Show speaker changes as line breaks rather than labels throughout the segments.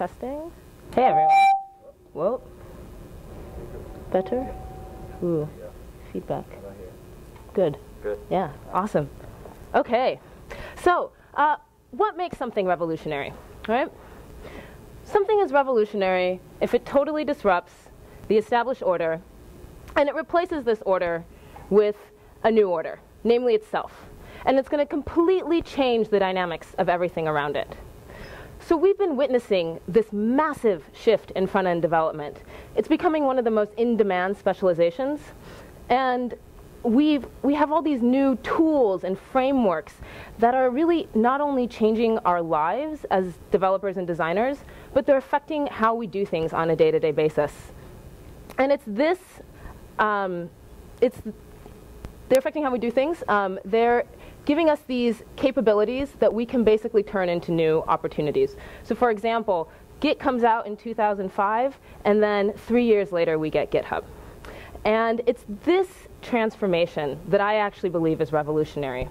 Testing. Hey, everyone. Whoa. Better? Ooh, feedback. Good.
Good.
Yeah, awesome. Okay, so what makes something revolutionary, right? Something is revolutionary if it totally disrupts the established order and it replaces this order with a new order, namely itself. And it's going to completely change the dynamics of everything around it. So we've been witnessing this massive shift in front-end development. It's becoming one of the most in-demand specializations. And we have all these new tools and frameworks that are really not only changing our lives as developers and designers, but they're affecting how we do things on a day-to-day basis. And it's this, they're affecting how we do things. They're giving us these capabilities that we can basically turn into new opportunities. So for example, Git comes out in 2005, and then 3 years later we get GitHub. And it's this transformation that I actually believe is revolutionary.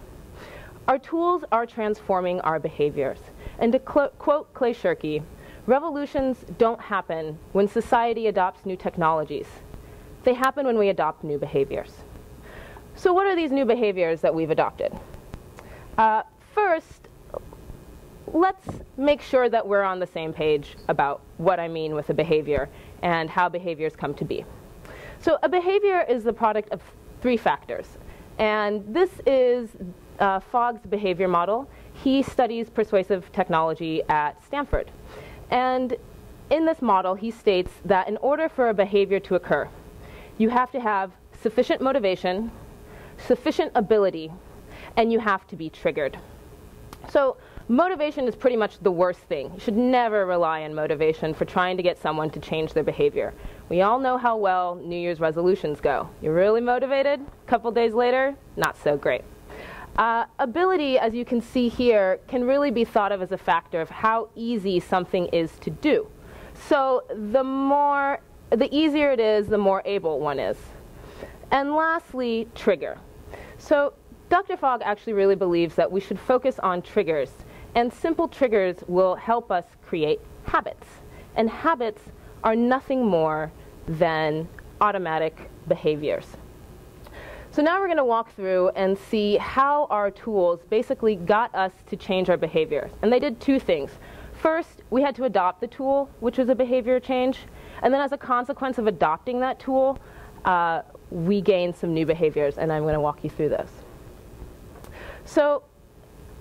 Our tools are transforming our behaviors. And to quote Clay Shirky, revolutions don't happen when society adopts new technologies. They happen when we adopt new behaviors. So what are these new behaviors that we've adopted? First, let's make sure that we're on the same page about what I mean with a behavior and how behaviors come to be. So a behavior is the product of 3 factors. And this is Fogg's behavior model. He studies persuasive technology at Stanford. And in this model, he states that in order for a behavior to occur, you have to have sufficient motivation, sufficient ability, and you have to be triggered. So motivation is pretty much the worst thing. You should never rely on motivation for trying to get someone to change their behavior. We all know how well New Year's resolutions go. You're really motivated, a couple days later, not so great. Ability, as you can see here, can really be thought of as a factor of how easy something is to do. So the easier it is, the more able one is. And lastly, trigger. So Dr. Fogg actually really believes that we should focus on triggers, and simple triggers will help us create habits. And habits are nothing more than automatic behaviors. So now we're going to walk through and see how our tools basically got us to change our behaviors. And they did 2 things. First, we had to adopt the tool, which was a behavior change. And then as a consequence of adopting that tool, we gained some new behaviors, and I'm going to walk you through this. So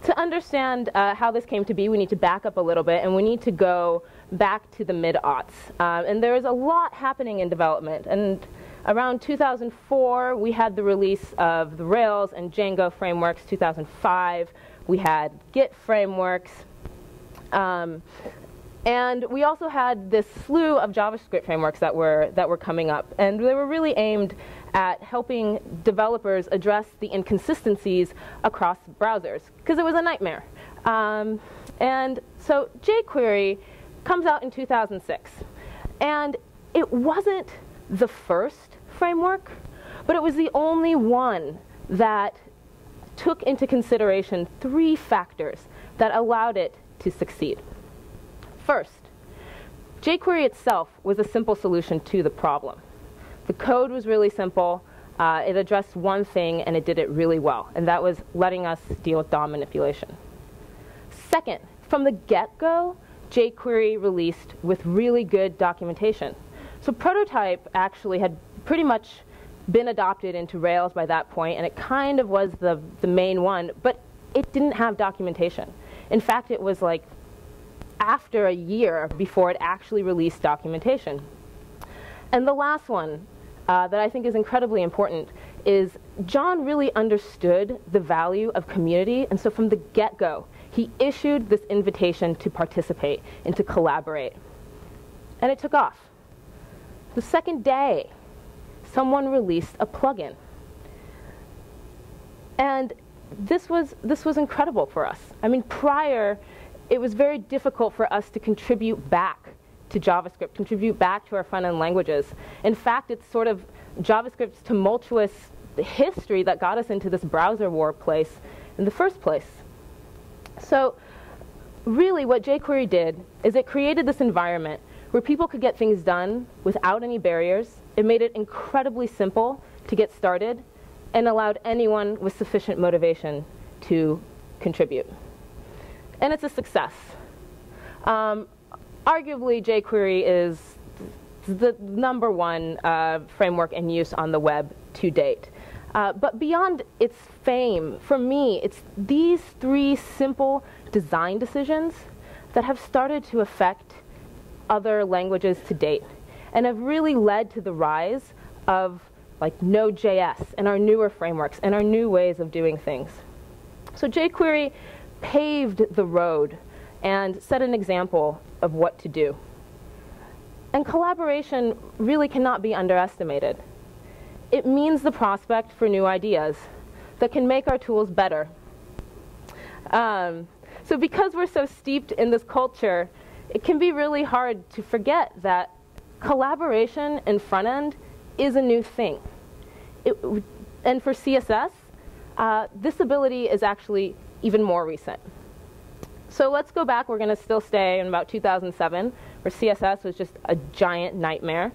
to understand how this came to be, we need to back up a little bit, and we need to go back to the mid-aughts. And there was a lot happening in development. And around 2004, we had the release of the Rails and Django frameworks. 2005, we had Git frameworks. And we also had this slew of JavaScript frameworks that were coming up. And they were really aimed at helping developers address the inconsistencies across browsers, because it was a nightmare. And so jQuery comes out in 2006. And it wasn't the first framework, but it was the only one that took into consideration 3 factors that allowed it to succeed. First, jQuery itself was a simple solution to the problem. The code was really simple. It addressed one thing, and it did it really well, and that was letting us deal with DOM manipulation. Second, from the get-go, jQuery released with really good documentation. So Prototype actually had pretty much been adopted into Rails by that point, and it kind of was the main one, but it didn't have documentation. In fact, it was like after a year before it actually released documentation. And the last one that I think is incredibly important is John really understood the value of community, and so from the get-go, he issued this invitation to participate and to collaborate. And it took off. The second day, someone released a plugin. And this was incredible for us. I mean, prior, it was very difficult for us to contribute back to JavaScript, contribute back to our front-end languages. In fact, it's sort of JavaScript's tumultuous history that got us into this browser war place in the first place. So really what jQuery did is it created this environment where people could get things done without any barriers. It made it incredibly simple to get started and allowed anyone with sufficient motivation to contribute. And it's a success. Arguably, jQuery is the #1 framework in use on the web to date. But beyond its fame, for me, it's these 3 simple design decisions that have started to affect other languages to date and have really led to the rise of like Node.js and our newer frameworks and our new ways of doing things. So jQuery paved the road and set an example of what to do. And collaboration really cannot be underestimated. It means the prospect for new ideas that can make our tools better. So because we're so steeped in this culture, it can be really hard to forget that collaboration in front end is a new thing. And for CSS, this ability is actually even more recent. So let's go back. We're going to still stay in about 2007, where CSS was just a giant nightmare.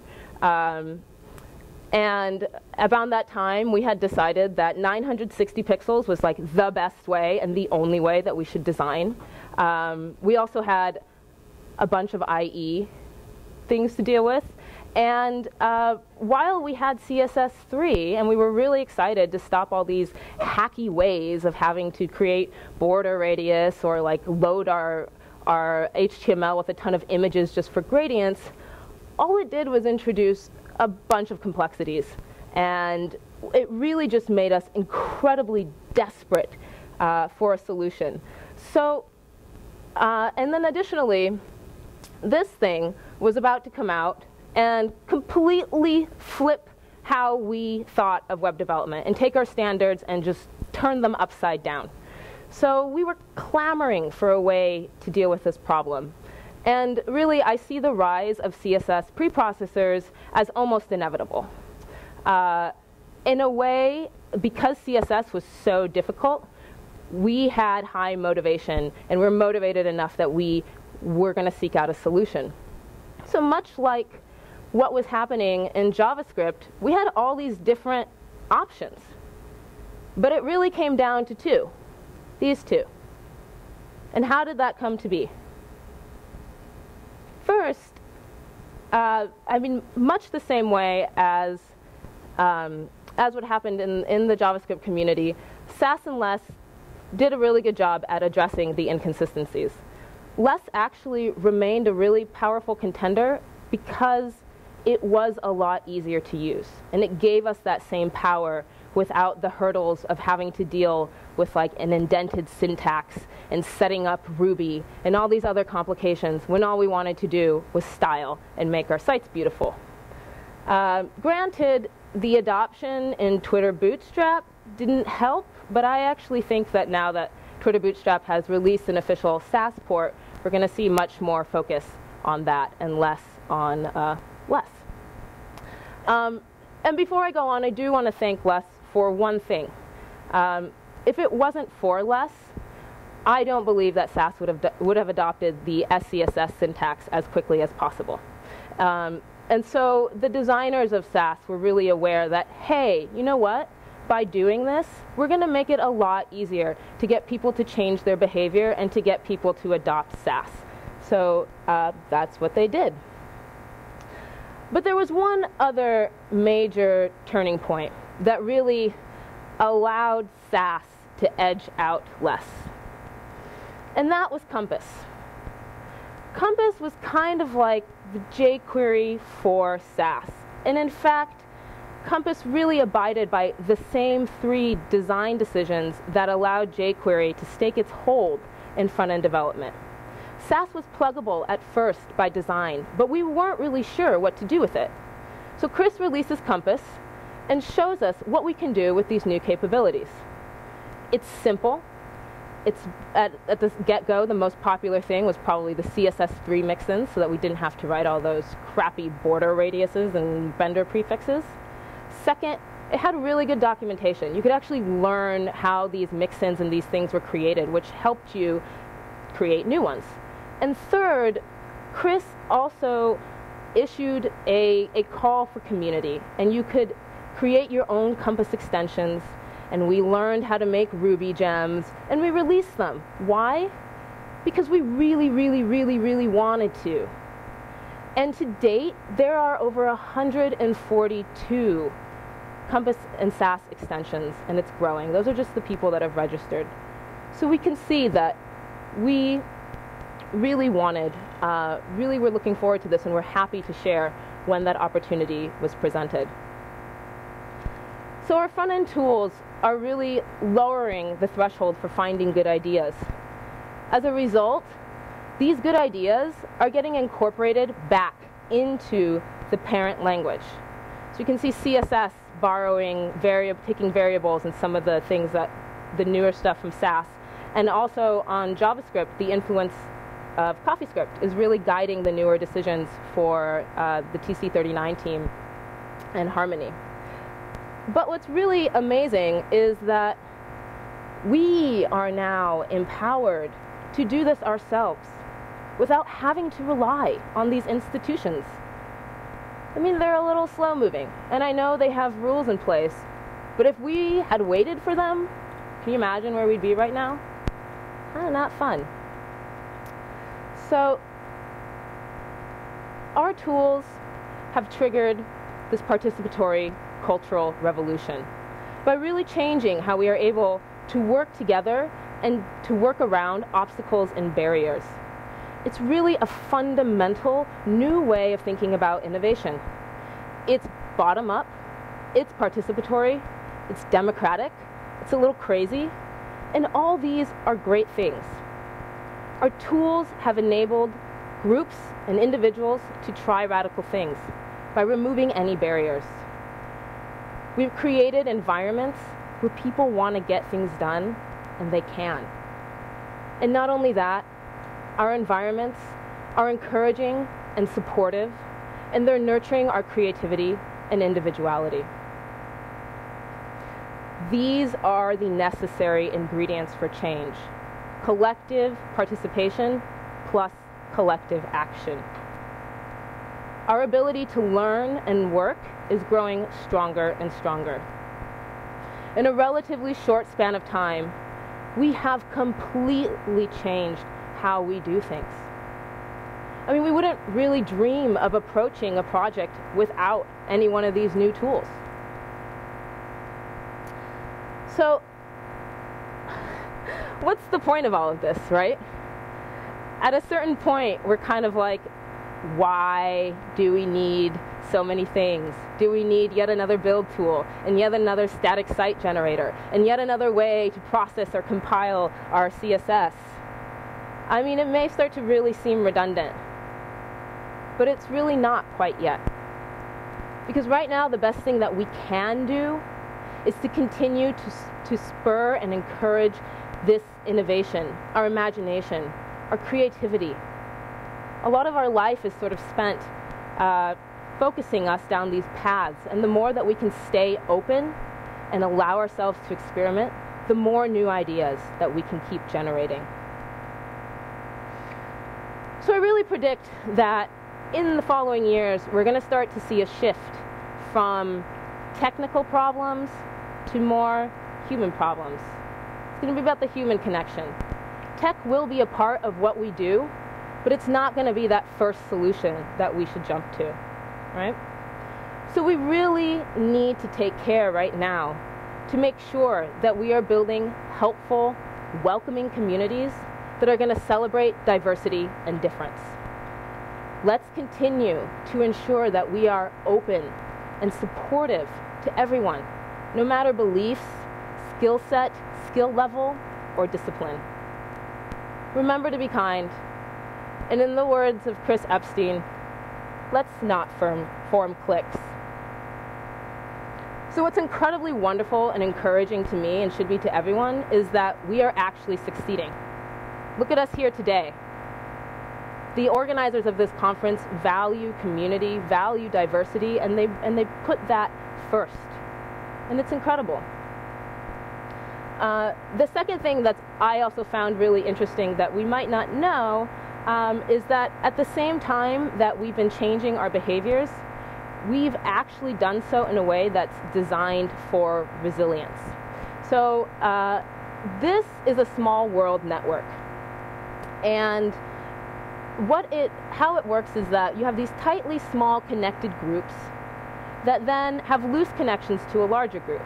And about that time, we had decided that 960 pixels was like the best way and the only way that we should design. We also had a bunch of IE things to deal with. And while we had CSS3, and we were really excited to stop all these hacky ways of having to create border radius or like load our HTML with a ton of images just for gradients, all it did was introduce a bunch of complexities. And it really just made us incredibly desperate for a solution. So, and then additionally, this thing was about to come out and completely flip how we thought of web development and take our standards and just turn them upside down. So we were clamoring for a way to deal with this problem. And really, I see the rise of CSS preprocessors as almost inevitable. In a way, because CSS was so difficult, we had high motivation, and we're motivated enough that we were going to seek out a solution. So much like what was happening in JavaScript, we had all these different options. But it really came down to 2, these 2. And how did that come to be? First, I mean, much the same way as what happened in the JavaScript community, Sass and Less did a really good job at addressing the inconsistencies. Less actually remained a really powerful contender because it was a lot easier to use. And it gave us that same power without the hurdles of having to deal with like an indented syntax and setting up Ruby and all these other complications when all we wanted to do was style and make our sites beautiful. Granted, the adoption in Twitter Bootstrap didn't help, but I actually think that now that Twitter Bootstrap has released an official Sass port, we're going to see much more focus on that and less on Less. And before I go on, I do want to thank Less for one thing. If it wasn't for Less, I don't believe that Sass would have adopted the SCSS syntax as quickly as possible. And so the designers of Sass were really aware that, hey, you know what? By doing this, we're going to make it a lot easier to get people to change their behavior and to get people to adopt Sass. So that's what they did. But there was one other major turning point that really allowed Sass to edge out Less. And that was Compass. Compass was kind of like the jQuery for Sass. And in fact, Compass really abided by the same 3 design decisions that allowed jQuery to stake its hold in front-end development. Sass was pluggable at first by design, but we weren't really sure what to do with it. So Chris releases Compass and shows us what we can do with these new capabilities. It's simple. It's at the get-go, the most popular thing was probably the CSS3 mix-ins, so that we didn't have to write all those crappy border radiuses and vendor prefixes. Second, it had really good documentation. You could actually learn how these mix-ins and these things were created, which helped you create new ones. And third, Chris also issued a call for community, and you could create your own Compass extensions, and we learned how to make Ruby gems, and we released them. Why? Because we really, really, really, really wanted to. And to date, there are over 142 Compass and Sass extensions, and it's growing. Those are just the people that have registered. So we can see that we really wanted, really were looking forward to this, and we're happy to share when that opportunity was presented. So our front-end tools are really lowering the threshold for finding good ideas. As a result, these good ideas are getting incorporated back into the parent language. So you can see CSS borrowing, taking variables and some of the things that the newer stuff from Sass, and also on JavaScript, the influence of CoffeeScript is really guiding the newer decisions for the TC39 team and Harmony. But what's really amazing is that we are now empowered to do this ourselves without having to rely on these institutions. I mean, they're a little slow moving, and I know they have rules in place, but if we had waited for them, can you imagine where we'd be right now? Kind of not fun. So our tools have triggered this participatory cultural revolution by really changing how we are able to work together and to work around obstacles and barriers. It's really a fundamental new way of thinking about innovation. It's bottom-up, it's participatory, it's democratic, it's a little crazy, and all these are great things. Our tools have enabled groups and individuals to try radical things by removing any barriers. We've created environments where people want to get things done, and they can. And not only that, our environments are encouraging and supportive, and they're nurturing our creativity and individuality. These are the necessary ingredients for change: collective participation plus collective action. Our ability to learn and work is growing stronger and stronger. In a relatively short span of time, we have completely changed how we do things. I mean, we wouldn't really dream of approaching a project without any one of these new tools. So, what's the point of all of this, right? At a certain point, we're kind of like, why do we need so many things? Do we need yet another build tool, and yet another static site generator, and yet another way to process or compile our CSS? I mean, it may start to really seem redundant, but it's really not quite yet. Because right now, the best thing that we can do is to continue to spur and encourage this innovation, our imagination, our creativity. A lot of our life is sort of spent focusing us down these paths, and the more that we can stay open and allow ourselves to experiment, the more new ideas that we can keep generating. So I really predict that in the following years, we're going to start to see a shift from technical problems to more human problems. It's going to be about the human connection. Tech will be a part of what we do, but it's not going to be that first solution that we should jump to, right? So we really need to take care right now to make sure that we are building helpful, welcoming communities that are going to celebrate diversity and difference. Let's continue to ensure that we are open and supportive to everyone, no matter beliefs, skill set, skill level, or discipline. Remember to be kind. And in the words of Chris Epstein, let's not form cliques. So what's incredibly wonderful and encouraging to me, and should be to everyone, is that we are actually succeeding. Look at us here today. The organizers of this conference value community, value diversity, and they put that first. And it's incredible. The second thing that I also found really interesting that we might not know is that at the same time that we've been changing our behaviors, we've actually done so in a way that's designed for resilience. So this is a small world network. And how it works is that you have these tightly small connected groups that then have loose connections to a larger group.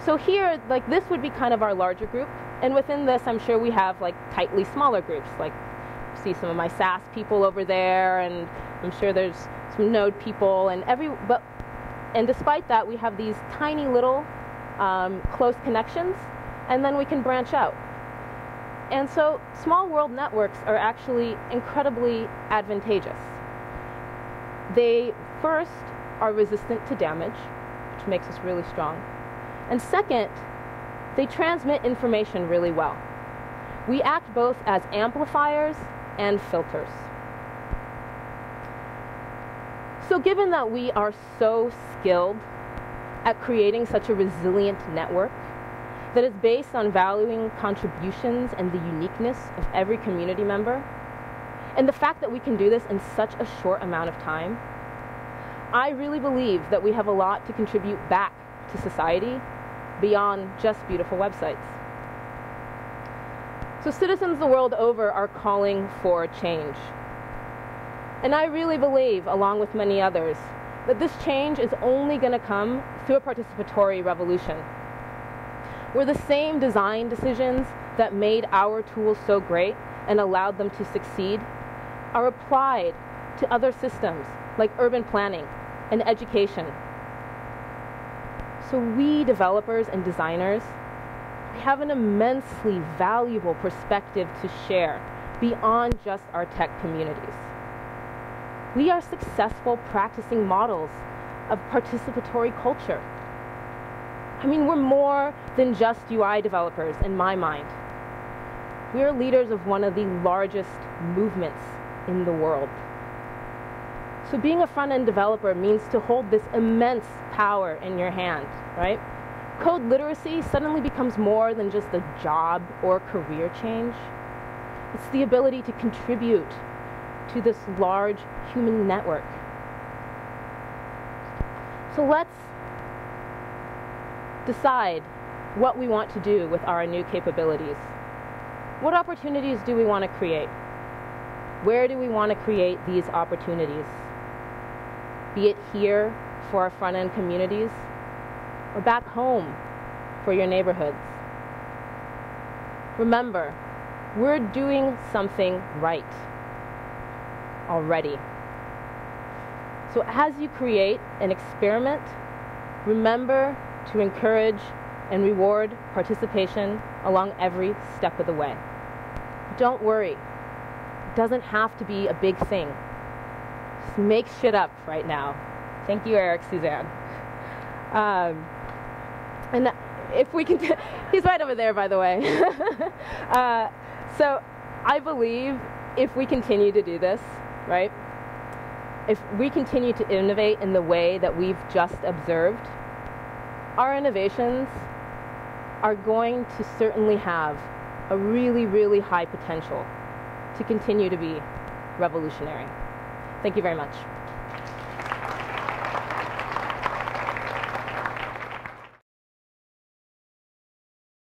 So here, like, this would be kind of our larger group, and within this I'm sure we have like tightly smaller groups. Like, see some of my Sass people over there, and I'm sure there's some Node people, and despite that we have these tiny little close connections, and then we can branch out. And so small world networks are actually incredibly advantageous. They first are resistant to damage, which makes us really strong. And second, they transmit information really well. We act both as amplifiers and filters. So given that we are so skilled at creating such a resilient network that is based on valuing contributions and the uniqueness of every community member, and the fact that we can do this in such a short amount of time, I really believe that we have a lot to contribute back to society beyond just beautiful websites. So citizens the world over are calling for change. And I really believe, along with many others, that this change is only going to come through a participatory revolution, where the same design decisions that made our tools so great and allowed them to succeed are applied to other systems like urban planning and education. So we developers and designers, we have an immensely valuable perspective to share beyond just our tech communities. We are successful practicing models of participatory culture. I mean, we're more than just UI developers in my mind. We are leaders of one of the largest movements in the world. So being a front-end developer means to hold this immense power in your hand, right? Code literacy suddenly becomes more than just a job or career change. It's the ability to contribute to this large human network. So let's decide what we want to do with our new capabilities. What opportunities do we want to create? Where do we want to create these opportunities? Be it here for our front-end communities, or back home for your neighborhoods. Remember, we're doing something right already. So as you create an experiment, remember to encourage and reward participation along every step of the way. Don't worry, it doesn't have to be a big thing. Just make shit up right now. Thank you, Eric, Suzanne. And if we can, he's right over there, by the way. So I believe if we continue to do this, right, if we continue to innovate in the way that we've just observed, our innovations are going to certainly have a really, really high potential to continue to be revolutionary. Thank you very much.